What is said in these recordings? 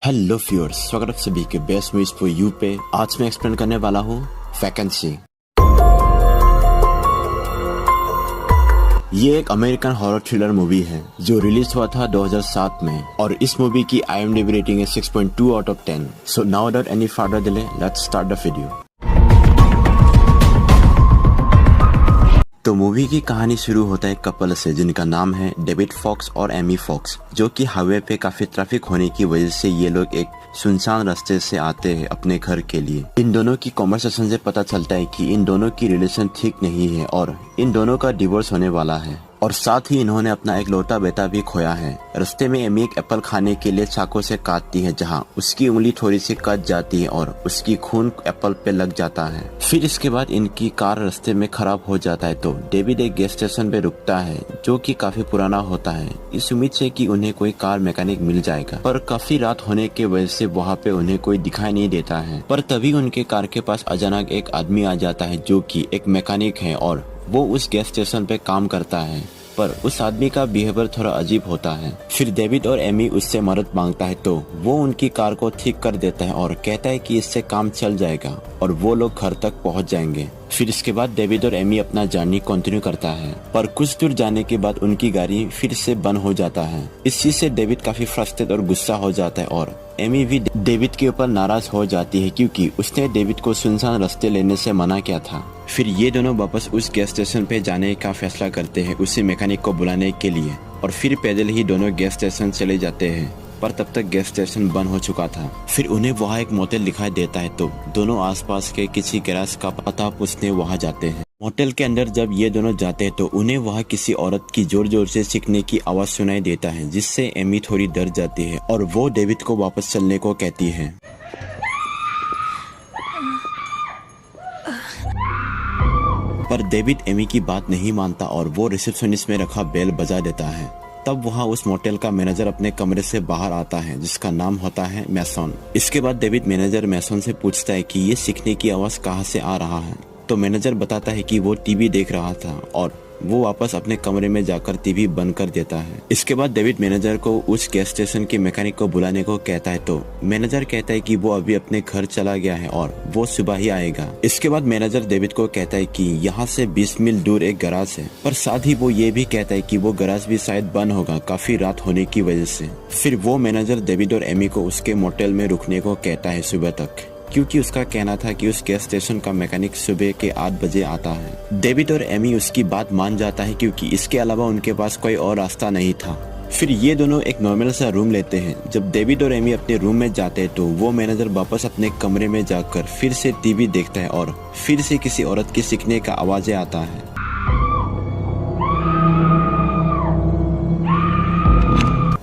Hello viewers, स्वागत है सभी के बेस्ट मूवीज फॉर यू पे। आज मैं एक्सप्लेन करने वाला हूँ वैकेंसी। ये एक अमेरिकन हॉरर थ्रिलर मूवी है जो रिलीज हुआ था 2007 में और इस मूवी की IMDb रेटिंग है 6.2 out of 10। So now without any further delay let's start the video. तो मूवी की कहानी शुरू होता है एक कपल से जिनका नाम है डेविड फॉक्स और एमी फॉक्स, जो कि हाईवे पे काफी ट्रैफिक होने की वजह से ये लोग एक सुनसान रास्ते से आते हैं अपने घर के लिए। इन दोनों की कॉन्वर्सेशन से पता चलता है कि इन दोनों की रिलेशन ठीक नहीं है और इन दोनों का डिवोर्स होने वाला है और साथ ही इन्होंने अपना एक लौता बेटा भी खोया है। रास्ते में एमी एक एप्पल खाने के लिए चाकू से काटती है, जहां उसकी उंगली थोड़ी सी कट जाती है और उसकी खून एप्पल पे लग जाता है। फिर इसके बाद इनकी कार रास्ते में खराब हो जाता है तो डेविड एक गैस स्टेशन पे रुकता है जो कि काफी पुराना होता है, इस उम्मीद से कि उन्हें कोई कार मैकेनिक मिल जाएगा। पर काफी रात होने की वजह से वहाँ पे उन्हें कोई दिखाई नहीं देता है। पर तभी उनके कार के पास अचानक एक आदमी आ जाता है जो कि एक मैकेनिक है और वो उस गैस स्टेशन पे काम करता है, पर उस आदमी का बिहेवियर थोड़ा अजीब होता है। फिर डेविड और एमी उससे मदद मांगता है तो वो उनकी कार को ठीक कर देता है और कहता है कि इससे काम चल जाएगा और वो लोग घर तक पहुंच जाएंगे। फिर इसके बाद डेविड और एमी अपना जर्नी कंटिन्यू करता है, पर कुछ दूर जाने के बाद उनकी गाड़ी फिर से बंद हो जाता है। इस चीज से डेविड काफी फ्रस्ट्रेटेड और गुस्सा हो जाता है और एमी भी डेविड के ऊपर नाराज हो जाती है क्योंकि उसने डेविड को सुनसान रास्ते लेने से मना किया था। फिर ये दोनों वापस उस गैस स्टेशन पे जाने का फैसला करते हैं उसी मैकेनिक को बुलाने के लिए और फिर पैदल ही दोनों गैस स्टेशन चले जाते हैं, पर तब तक गैस स्टेशन बंद हो चुका था। फिर उन्हें वहाँ एक मोटेल दिखाई देता है तो दोनों आसपास के किसी गैराज का पता पूछने वहाँ जाते हैं। मोटेल के अंदर जब ये दोनों जाते हैं तो उन्हें वहाँ किसी औरत की जोर जोर से चीखने की आवाज सुनाई देता है, जिससे एमी थोड़ी डर जाती है और वो डेविड को वापस चलने को कहती है। पर डेविड एमी की बात नहीं मानता और वो रिसेप्शनिस्ट में रखा बेल बजा देता है। तब वहाँ उस मोटेल का मैनेजर अपने कमरे से बाहर आता है जिसका नाम होता है मैसन। इसके बाद डेविड मैनेजर मैसन से पूछता है कि ये सीखने की आवाज कहाँ से आ रहा है, तो मैनेजर बताता है कि वो टीवी देख रहा था और वो वापस अपने कमरे में जाकर टीवी बंद कर देता है। इसके बाद डेविड मैनेजर को उस गैस स्टेशन के मैकेनिक को बुलाने को कहता है तो मैनेजर कहता है कि वो अभी अपने घर चला गया है और वो सुबह ही आएगा। इसके बाद मैनेजर डेविड को कहता है कि यहाँ से 20 मील दूर एक गैराज है, पर साथ ही वो ये भी कहता है कि वो गैराज भी शायद बंद होगा काफी रात होने की वजह से। फिर वो मैनेजर डेविड और एमी को उसके मोटेल में रुकने को कहता है सुबह तक, क्योंकि उसका कहना था कि उस गैस स्टेशन का मैकेनिक सुबह के 8 बजे आता है। डेविड और एमी उसकी बात मान जाता है क्योंकि इसके अलावा उनके पास कोई और रास्ता नहीं था। फिर ये दोनों एक नॉर्मल सा रूम लेते हैं। जब डेविड और एमी अपने रूम में जाते हैं तो वो मैनेजर वापस अपने कमरे में जाकर फिर से टीवी देखता है और फिर से किसी औरत की चीखने का आवाज़ आता है।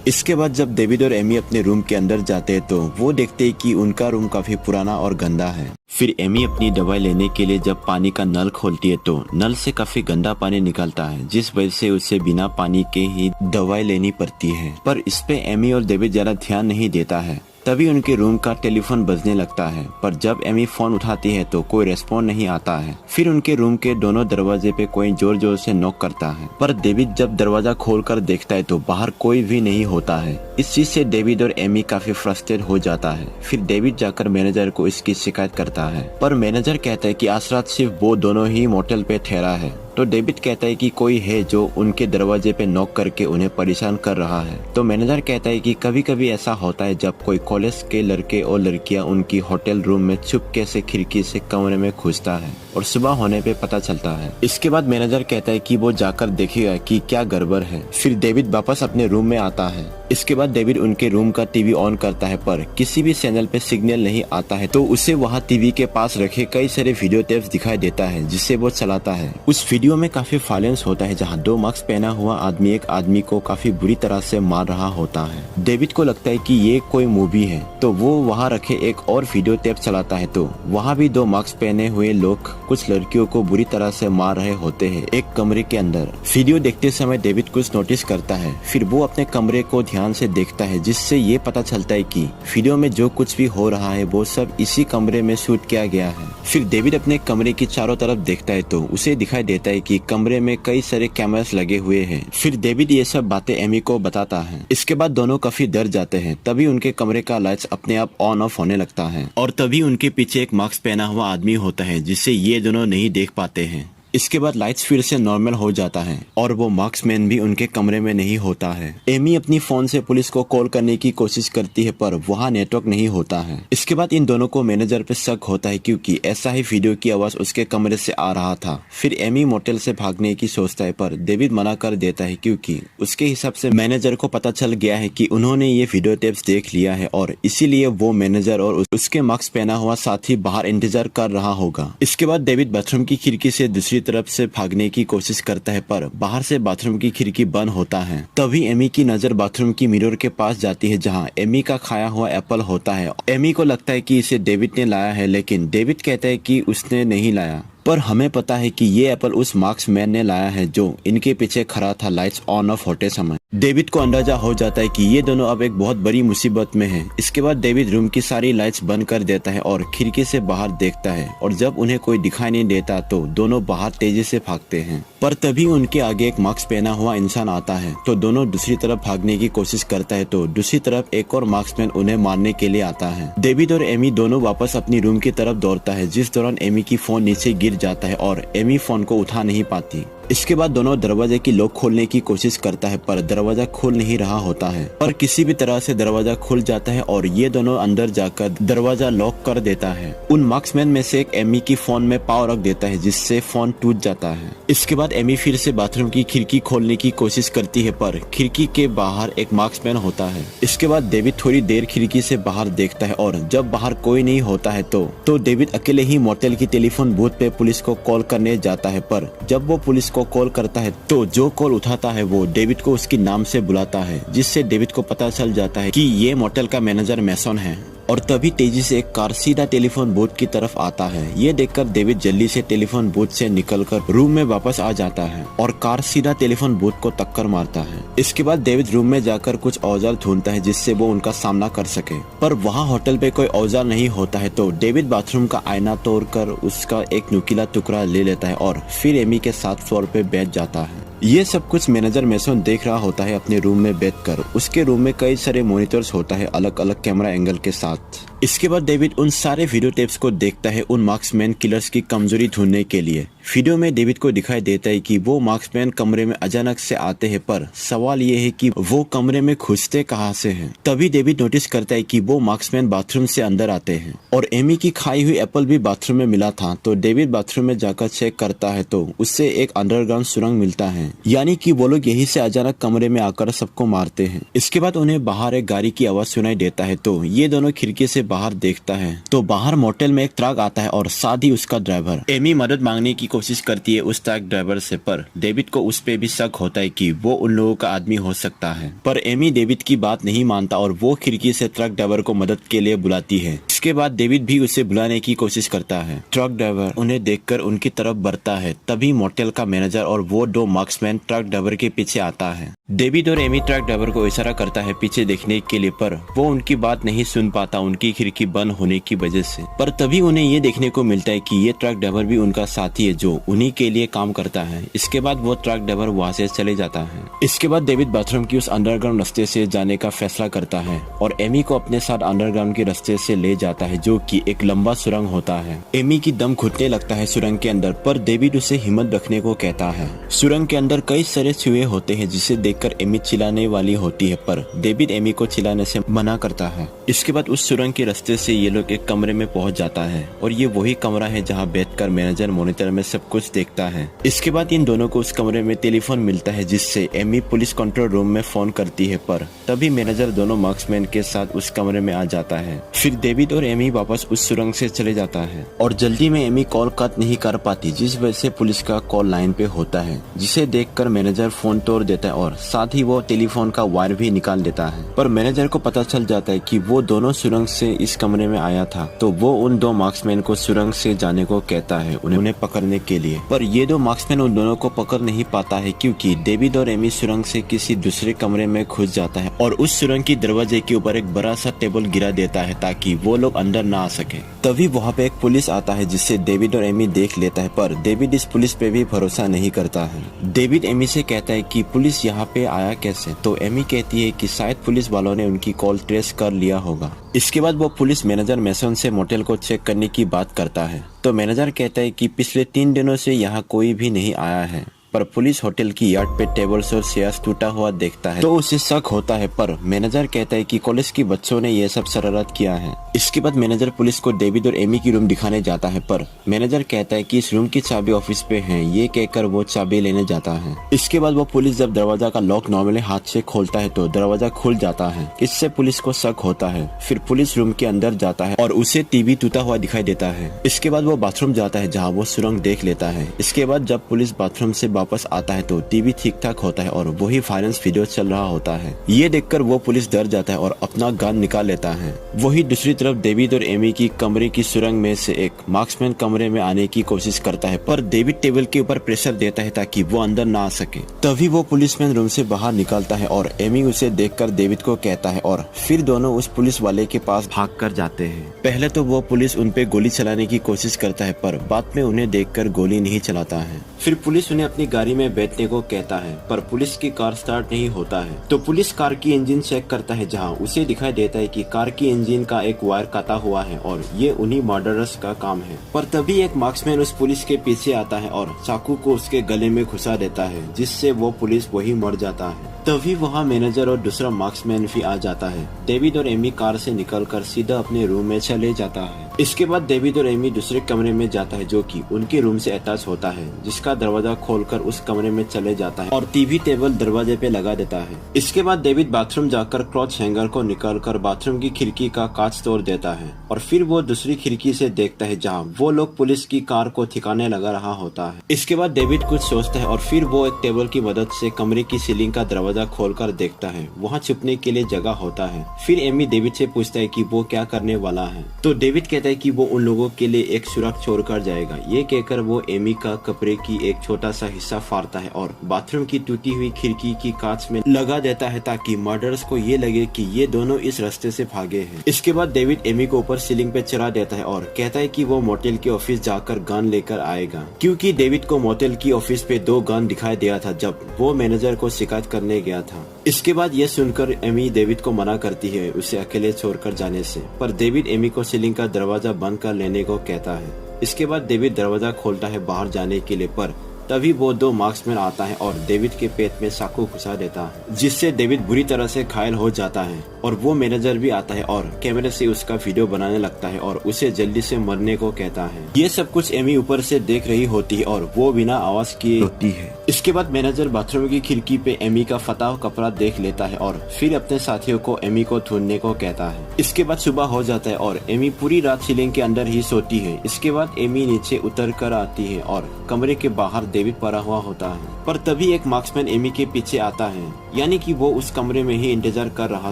इसके बाद जब डेविड और एमी अपने रूम के अंदर जाते हैं तो वो देखते हैं कि उनका रूम काफी पुराना और गंदा है। फिर एमी अपनी दवाई लेने के लिए जब पानी का नल खोलती है तो नल से काफी गंदा पानी निकलता है, जिस वजह से उसे बिना पानी के ही दवाई लेनी पड़ती है। पर इस पे एमी और डेविड ज्यादा ध्यान नहीं देता है। तभी उनके रूम का टेलीफोन बजने लगता है, पर जब एमी फोन उठाती है तो कोई रेस्पॉन्ड नहीं आता है। फिर उनके रूम के दोनों दरवाजे पे कोई जोर जोर से नॉक करता है, पर डेविड जब दरवाजा खोलकर देखता है तो बाहर कोई भी नहीं होता है। इस चीज से डेविड और एमी काफी फ्रस्ट्रेट हो जाता है। फिर डेविड जाकर मैनेजर को इसकी शिकायत करता है, पर मैनेजर कहता है कि आज रात सिर्फ वो दोनों ही मोटेल पे ठहरा है। तो डेविड कहता है कि कोई है जो उनके दरवाजे पे नॉक करके उन्हें परेशान कर रहा है। तो मैनेजर कहता है कि कभी कभी ऐसा होता है जब कोई कॉलेज के लड़के और लड़कियां उनकी होटल रूम में चुपके से खिड़की से कमरे में घुसता है और सुबह होने पे पता चलता है। इसके बाद मैनेजर कहता है कि वो जाकर देखेगा कि क्या गड़बड़ है। फिर डेविड वापस अपने रूम में आता है। इसके बाद डेविड उनके रूम का टीवी ऑन करता है, पर किसी भी चैनल पे सिग्नल नहीं आता है। तो उसे वहाँ टीवी के पास रखे कई सारे वीडियो टेप्स दिखाई देता है जिसे वो चलाता है। उस वीडियो में काफी वायलेंस होता है, जहाँ 2 मास्क पहना हुआ आदमी एक आदमी को काफी बुरी तरह से मार रहा होता है। डेविड को लगता है कि ये कोई मूवी है, तो वो वहाँ रखे एक और वीडियो टेप चलाता है तो वहाँ भी 2 मास्क पहने हुए लोग कुछ लड़कियों को बुरी तरह से मार रहे होते हैं एक कमरे के अंदर। वीडियो देखते समय डेविड कुछ नोटिस करता है। फिर वो अपने कमरे को ध्यान से देखता है, जिससे ये पता चलता है कि वीडियो में जो कुछ भी हो रहा है वो सब इसी कमरे में शूट किया गया है। फिर डेविड अपने कमरे की चारों तरफ देखता है तो उसे दिखाई देता है है कि कमरे में कई सारे कैमरास लगे हुए हैं। फिर डेविड ये सब बातें एमी को बताता है। इसके बाद दोनों काफी डर जाते हैं। तभी उनके कमरे का लाइट्स अपने आप ऑन ऑफ होने लगता है और तभी उनके पीछे एक मास्क पहना हुआ आदमी होता है जिससे ये दोनों नहीं देख पाते हैं। इसके बाद लाइट्स फिर से नॉर्मल हो जाता है और वो मार्क्समैन भी उनके कमरे में नहीं होता है। एमी अपनी फोन से पुलिस को कॉल करने की कोशिश करती है पर वहाँ नेटवर्क नहीं होता है। इसके बाद इन दोनों को मैनेजर पे शक होता है क्योंकि ऐसा ही वीडियो की आवाज उसके कमरे से आ रहा था। फिर एमी मोटेल से भागने की सोचता है पर डेविड मना कर देता है क्योंकि उसके हिसाब से मैनेजर को पता चल गया है कि उन्होंने ये वीडियो टेप्स देख लिया है और इसीलिए वो मैनेजर और उसके मास्क पहना हुआ साथी बाहर इंतजार कर रहा होगा। इसके बाद डेविड बाथरूम की खिड़की से दूसरी तरफ से भागने की कोशिश करता है पर बाहर से बाथरूम की खिड़की बंद होता है। तभी एमी की नजर बाथरूम की मिरर के पास जाती है जहां एमी का खाया हुआ एप्पल होता है। एमी को लगता है कि इसे डेविड ने लाया है लेकिन डेविड कहता है कि उसने नहीं लाया। पर हमें पता है कि ये एप्पल उस मार्क्समैन ने लाया है जो इनके पीछे खड़ा था लाइट्स ऑन ऑफ होते समय। डेविड को अंदाजा हो जाता है कि ये दोनों अब एक बहुत बड़ी मुसीबत में हैं। इसके बाद डेविड रूम की सारी लाइट्स बंद कर देता है और खिड़की से बाहर देखता है और जब उन्हें कोई दिखाई नहीं देता तो दोनों बाहर तेजी से भागते हैं। पर तभी उनके आगे एक मास्क पहना हुआ इंसान आता है तो दोनों दूसरी तरफ भागने की कोशिश करता है तो दूसरी तरफ एक और मार्क्समैन उन्हें मारने के लिए आता है। डेविड और एमी दोनों वापस अपनी रूम की तरफ दौड़ता है जिस दौरान एमी की फोन नीचे गिर जाता है और एमी फोन को उठा नहीं पाती। इसके बाद दोनों दरवाजे की लॉक खोलने की कोशिश करता है पर दरवाजा खुल नहीं रहा होता है पर किसी भी तरह से दरवाजा खुल जाता है और ये दोनों अंदर जाकर दरवाजा लॉक कर देता है। उन मार्क्समैन में से एक एमी की फोन में पाव रख देता है जिससे फोन टूट जाता है। इसके बाद एमी फिर से बाथरूम की खिड़की खोलने की कोशिश करती है पर खिड़की के बाहर एक मार्क्समैन होता है। इसके बाद डेविड थोड़ी देर खिड़की से बाहर देखता है और जब बाहर कोई नहीं होता है तो डेविड अकेले ही मोटेल की टेलीफोन बूथ पे पुलिस को कॉल करने जाता है पर जब वो पुलिस को कॉल करता है तो जो कॉल उठाता है वो डेविड को उसके नाम से बुलाता है जिससे डेविड को पता चल जाता है कि ये मोटेल का मैनेजर मैसन है। और तभी तेजी से एक कार सीधा टेलीफोन बूथ की तरफ आता है। ये देखकर डेविड जल्दी से टेलीफोन बूथ से निकलकर रूम में वापस आ जाता है और कार सीधा टेलीफोन बूथ को टक्कर मारता है। इसके बाद डेविड रूम में जाकर कुछ औजार ढूंढता है जिससे वो उनका सामना कर सके पर वहाँ होटल पे कोई औजार नहीं होता है तो डेविड बाथरूम का आईना तोड़कर उसका एक नुकीला टुकड़ा ले लेता है और फिर एमी के साथ फ्लोर पे बैठ जाता है। ये सब कुछ मैनेजर मैसन देख रहा होता है अपने रूम में बैठकर। उसके रूम में कई सारे मॉनिटर्स होता है अलग अलग कैमरा एंगल के साथ। इसके बाद डेविड उन सारे वीडियो टेप्स को देखता है उन मार्क्समैन किलर्स की कमजोरी ढूंढने के लिए। वीडियो में डेविड को दिखाई देता है कि वो मार्क्समैन कमरे में अचानक से आते हैं पर सवाल ये है कि वो कमरे में घुसते कहाँ से हैं। तभी डेविड नोटिस करता है कि वो मार्क्समैन बाथरूम से अंदर आते हैं और एमी की खाई हुई एप्पल भी बाथरूम में मिला था। तो डेविड बाथरूम में जाकर चेक करता है तो उससे एक अंडरग्राउंड सुरंग मिलता है, यानी कि वो लोग यही से अचानक कमरे में आकर सबको मारते हैं। इसके बाद उन्हें बाहर एक गाड़ी की आवाज सुनाई देता है तो ये दोनों खिड़की से बाहर देखता है तो बाहर मोटेल में एक ट्रक आता है और साथ ही उसका ड्राइवर। एमी मदद मांगने की कोशिश करती है उस ट्रक ड्राइवर से पर डेविड को उस पे भी शक होता है कि वो उन लोगों का आदमी हो सकता है। पर एमी डेविड की बात नहीं मानता और वो खिड़की से ट्रक ड्राइवर को मदद के लिए बुलाती है। इसके बाद डेविड भी उसे बुलाने की कोशिश करता है। ट्रक ड्राइवर उन्हें देखकर उनकी तरफ बढ़ता है। तभी मोटेल का मैनेजर और वो दो मार्क्समैन ट्रक ड्राइवर के पीछे आता है। डेविड और एमी ट्रक ड्राइवर को इशारा करता है पीछे देखने के लिए पर वो उनकी बात नहीं सुन पाता उनकी खिड़की बंद होने की वजह से। पर तभी उन्हें ये देखने को मिलता है कि ये ट्रक ड्राइवर भी उनका साथी है जो उन्हीं के लिए काम करता है। इसके बाद वो ट्रक ड्राइवर वहाँ से चले जाता है। इसके बाद डेविड बाथरूम की उस अंडरग्राउंड रास्ते से जाने का फैसला करता है और एमी को अपने साथ अंडरग्राउंड के रास्ते से ले जाता है जो कि एक लंबा सुरंग होता है। एमी की दम घुटने लगता है सुरंग के अंदर पर डेविड उसे हिम्मत रखने को कहता है। सुरंग के अंदर कई सारे चूहे होते हैं जिसे देखकर एमी चिल्लाने वाली होती है पर डेविड एमी को चिल्लाने से मना करता है। इसके बाद उस सुरंग के रास्ते से ये लोग एक कमरे में पहुंच जाता है और ये वही कमरा है जहां बैठकर मैनेजर मॉनिटर में सब कुछ देखता है। इसके बाद इन दोनों को उस कमरे में टेलीफोन मिलता है जिससे एमी पुलिस कंट्रोल रूम में फोन करती है पर तभी मैनेजर दोनों मार्क्समैन के साथ उस कमरे में आ जाता है। फिर डेविड और एमी वापस उस सुरंग से चले जाता है और जल्दी में एमी कॉल कट नहीं कर पाती जिस वजह से पुलिस का कॉल लाइन पे होता है जिसे देखकर मैनेजर फोन तोड़ देता है और साथ ही वो टेलीफोन का वायर भी निकाल देता है। पर मैनेजर को पता चल जाता है कि वो दोनों सुरंग से इस कमरे में आया था तो वो उन दो मार्क्समैन को सुरंग से जाने को कहता है उन्हें पकड़ने के लिए। पर ये दो मार्क्समैन उन दोनों को पकड़ नहीं पाता है क्योंकि डेविड और एमी सुरंग से किसी दूसरे कमरे में घुस जाता है और उस सुरंग की दरवाजे के ऊपर एक बड़ा सा टेबल गिरा देता है ताकि वो लोग लोग अंदर ना आ सके। तभी वहाँ पे एक पुलिस आता है जिससे डेविड और एमी देख लेता है, पर डेविड इस पुलिस पे भी भरोसा नहीं करता है। डेविड एमी से कहता है कि पुलिस यहाँ पे आया कैसे, तो एमी कहती है कि शायद पुलिस वालों ने उनकी कॉल ट्रेस कर लिया होगा। इसके बाद वो पुलिस मैनेजर मैसन से मोटेल को चेक करने की बात करता है, तो मैनेजर कहता है कि पिछले 3 दिनों से यहाँ कोई भी नहीं आया है। पर पुलिस होटल की यार्ड पे टेबल्स और चेयर्स टूटा हुआ देखता है तो उसे शक होता है, पर मैनेजर कहता है कि कॉलेज के बच्चों ने ये सब शरारत किया है। इसके बाद मैनेजर पुलिस को डेविड और एमी की रूम दिखाने जाता है, पर मैनेजर कहता है कि इस रूम की चाबी ऑफिस पे है। ये कहकर वो चाबी लेने जाता है। इसके बाद वो पुलिस जब दरवाजा का लॉक नॉर्मली हाथ से खोलता है तो दरवाजा खुल जाता है। इससे पुलिस को शक होता है। फिर पुलिस रूम के अंदर जाता है और उसे टीवी टूटा हुआ दिखाई देता है। इसके बाद वो बाथरूम जाता है जहाँ वो सुरंग देख लेता है। इसके बाद जब पुलिस बाथरूम से वापस आता है तो टीवी ठीक ठाक होता है और वही वायलेंस वीडियो चल रहा होता है। ये देखकर वो पुलिस डर जाता है और अपना गन निकाल लेता है। वही दूसरी तरफ डेविड और एमी की कमरे की सुरंग में से एक मार्क्समैन कमरे में आने की कोशिश करता है, पर डेविड टेबल के ऊपर प्रेशर देता है ताकि वो अंदर ना आ सके। तभी वो पुलिसमैन रूम से बाहर निकलता है और एमी उसे देखकर डेविड को कहता है और फिर दोनों उस पुलिस वाले के पास भाग कर जाते हैं। पहले तो वो पुलिस उन पे गोली चलाने की कोशिश करता है, पर बाद में उन्हें देखकर गोली नहीं चलाता है। फिर पुलिस उन्हें अपनी गाड़ी में बैठने को कहता है, पर पुलिस की कार स्टार्ट नहीं होता है। तो पुलिस कार की इंजन चेक करता है जहां उसे दिखाई देता है कि कार की इंजन का एक वायर काटा हुआ है और ये उन्हीं मर्डरर्स का काम है। पर तभी एक मार्क्समैन उस पुलिस के पीछे आता है और चाकू को उसके गले में घुसा देता है, जिससे वो पुलिस वही मर जाता है। तभी वहाँ मैनेजर और दूसरा मार्क्समैन भी आ जाता है। डेविड और एमी कार से निकलकर सीधा अपने रूम में चले जाता है। इसके बाद डेविड और एमी दूसरे कमरे में जाता है जो कि उनके रूम से अटैच होता है, जिसका दरवाजा खोलकर उस कमरे में चले जाता है और टीवी टेबल दरवाजे पे लगा देता है। इसके बाद डेविड बाथरूम जाकर क्लॉथ हैंगर को निकालकर बाथरूम की खिड़की का कांच तोड़ देता है और फिर वो दूसरी खिड़की से देखता है जहाँ वो लोग पुलिस की कार को ठिकाने लगा रहा होता है। इसके बाद डेविड कुछ सोचता है और फिर वो एक टेबल की मदद से कमरे की सीलिंग का दरवाजा खोलकर देखता है। वहाँ छुपने के लिए जगह होता है। फिर एमी डेविड से पूछता है कि वो क्या करने वाला है, तो डेविड कहता है कि वो उन लोगों के लिए एक सुरंग छोड़कर जाएगा। ये कहकर वो एमी का कपड़े की एक छोटा सा हिस्सा फाड़ता है और बाथरूम की टूटी हुई खिड़की की कांच में लगा देता है ताकि मर्डरर्स को ये लगे कि ये दोनों इस रास्ते से भागे हैं। इसके बाद डेविड एमी को ऊपर सीलिंग पे चढ़ा देता है और कहता है कि वो मोटेल के ऑफिस जाकर गन लेकर आएगा, क्योंकि डेविड को मोटेल की ऑफिस पे 2 गन दिखाई दिया था जब वो मैनेजर को शिकायत करने गया था। इसके बाद ये सुनकर एमी डेविड को मना करती है उसे अकेले छोड़कर जाने से, पर डेविड एमी को सीलिंग का दरवाजा बंद कर लेने को कहता है। इसके बाद डेविड दरवाजा खोलता है बाहर जाने के लिए, पर तभी वो 2 मार्क्समैन आता है और डेविड के पेट में चाकू घुसा देता है, जिससे डेविड बुरी तरह से घायल हो जाता है। और वो मैनेजर भी आता है और कैमरे से उसका वीडियो बनाने लगता है और उसे जल्दी से मरने को कहता है। ये सब कुछ एमी ऊपर से देख रही होती है और वो बिना आवाज किए रोती है। इसके बाद मैनेजर बाथरूम की खिड़की पे एमी का फटा हुआ कपड़ा देख लेता है और फिर अपने साथियों को एमी को ढूंढने को कहता है। इसके बाद सुबह हो जाता है और एमी पूरी रात सीलिंग के अंदर ही सोती है। इसके बाद एमी नीचे उतर कर आती है और कमरे के बाहर डेविड पड़ा हुआ होता है, पर तभी एक मार्क्समैन एमी के पीछे आता है, यानी कि वो उस कमरे में ही इंतजार कर रहा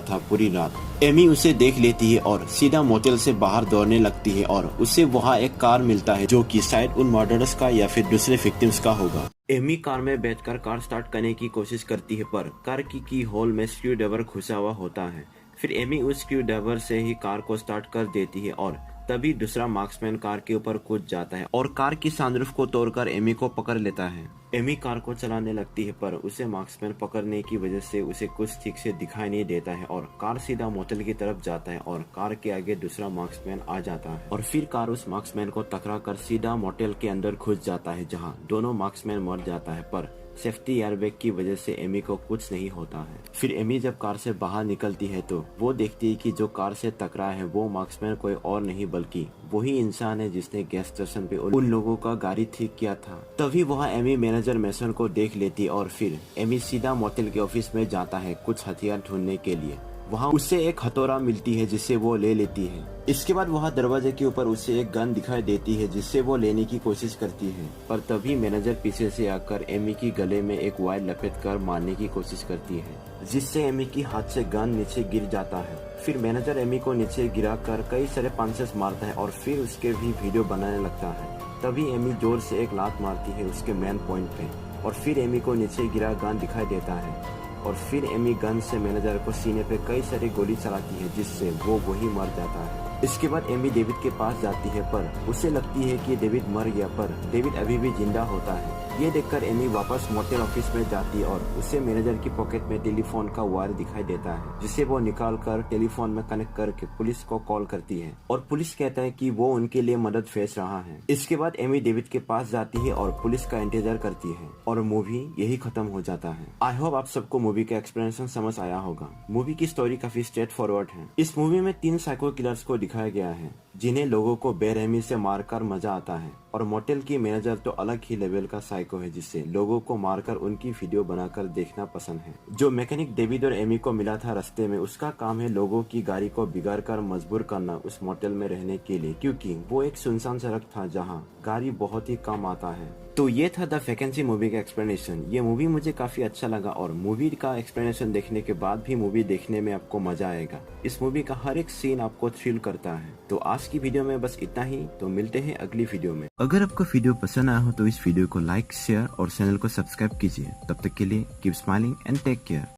था पूरी रात। एमी उसे देख लेती है और सीधा मोटेल से बाहर दौड़ने लगती है और उसे वहाँ एक कार मिलता है जो कि शायद उन मर्डरर्स का या फिर दूसरे विक्टिम्स का होगा। एमी कार में बैठकर कार स्टार्ट करने की कोशिश करती है, पर कार की होल में स्क्रू ड्राइवर घुसा हुआ होता है। फिर एमी उस स्क्रू ड्राइवर से ही कार को स्टार्ट कर देती है और तभी दूसरा मार्क्समैन कार के ऊपर कूद जाता है और कार की सनरूफ को तोड़कर एमी को पकड़ लेता है। एमी कार को चलाने लगती है, पर उसे मार्क्समैन पकड़ने की वजह से उसे कुछ ठीक से दिखाई नहीं देता है और कार सीधा मोटेल की तरफ जाता है और कार के आगे दूसरा मार्क्समैन आ जाता है और फिर कार उस मार्क्समैन को टकरा कर सीधा मोटेल के अंदर घुस जाता है, जहाँ दोनों मार्क्समैन मर जाता है, पर सेफ्टी एयरबैग की वजह से एमी को कुछ नहीं होता है। फिर एमी जब कार से बाहर निकलती है तो वो देखती है कि जो कार से टकरा है वो मार्क्समैन कोई और नहीं बल्कि वही इंसान है जिसने गैस स्टेशन पे उन लोगों का गाड़ी ठीक किया था। तभी वहाँ एमी मैनेजर मैसन को देख लेती और फिर एमी सीधा मोटेल के ऑफिस में जाता है कुछ हथियार ढूंढने के लिए। वहाँ उससे एक हथौड़ा मिलती है जिसे वो ले लेती है। इसके बाद वहाँ दरवाजे के ऊपर उसे एक गन दिखाई देती है जिससे वो लेने की कोशिश करती है, पर तभी मैनेजर पीछे से आकर एमी की गले में एक वायर लपेट कर मारने की कोशिश करती है, जिससे एमी की हाथ से गन नीचे गिर जाता है। फिर मैनेजर एमी को नीचे गिरा कर कई सारे पंचेस मारता है और फिर उसके भी वीडियो बनाने लगता है। तभी एमी जोर से एक लात मारती है उसके मेन पॉइंट पे और फिर एमी को नीचे गिरा गन दिखाई देता है और फिर एमी गन से मैनेजर को सीने पे कई सारी गोली चलाती है, जिससे वो वही मर जाता है। इसके बाद एमी डेविड के पास जाती है, पर उसे लगती है कि डेविड मर गया, पर डेविड अभी भी जिंदा होता है। ये देखकर एमी वापस मोटेल ऑफिस में जाती है और उसे मैनेजर की पॉकेट में टेलीफोन का वायर दिखाई देता है, जिसे वो निकाल कर टेलीफोन में कनेक्ट करके पुलिस को कॉल करती है और पुलिस कहता है कि वो उनके लिए मदद भेज रहा है। इसके बाद एमी डेविड के पास जाती है और पुलिस का इंतजार करती है और मूवी यही खत्म हो जाता है। आई होप आप सबको मूवी का एक्सप्लेनेशन समझ आया होगा। मूवी की स्टोरी काफी स्ट्रेट फॉरवर्ड है। इस मूवी में 3 साइको किलर्स को दिखाया गया है, जिन्हें लोगों को बेरहमी से मारकर मजा आता है, और मोटेल की मैनेजर तो अलग ही लेवल का साइको है, जिससे लोगों को मारकर उनकी वीडियो बनाकर देखना पसंद है। जो मैकेनिक डेविड और एमी को मिला था रास्ते में, उसका काम है लोगों की गाड़ी को बिगाड़ कर मजबूर करना उस मोटेल में रहने के लिए, क्योंकि वो एक सुनसान सड़क था जहाँ गाड़ी बहुत ही कम आता है। तो ये था द वैकेंसी मूवी का एक्सप्लेनेशन। ये मूवी मुझे काफी अच्छा लगा और मूवी का एक्सप्लेनेशन देखने के बाद भी मूवी देखने में आपको मजा आएगा। इस मूवी का हर एक सीन आपको थ्रिल करता है। तो आज की वीडियो में बस इतना ही, तो मिलते हैं अगली वीडियो में। अगर आपको वीडियो पसंद आया हो तो इस वीडियो को लाइक, शेयर और चैनल को सब्सक्राइब कीजिए। तब तक के लिए keep smiling and take care.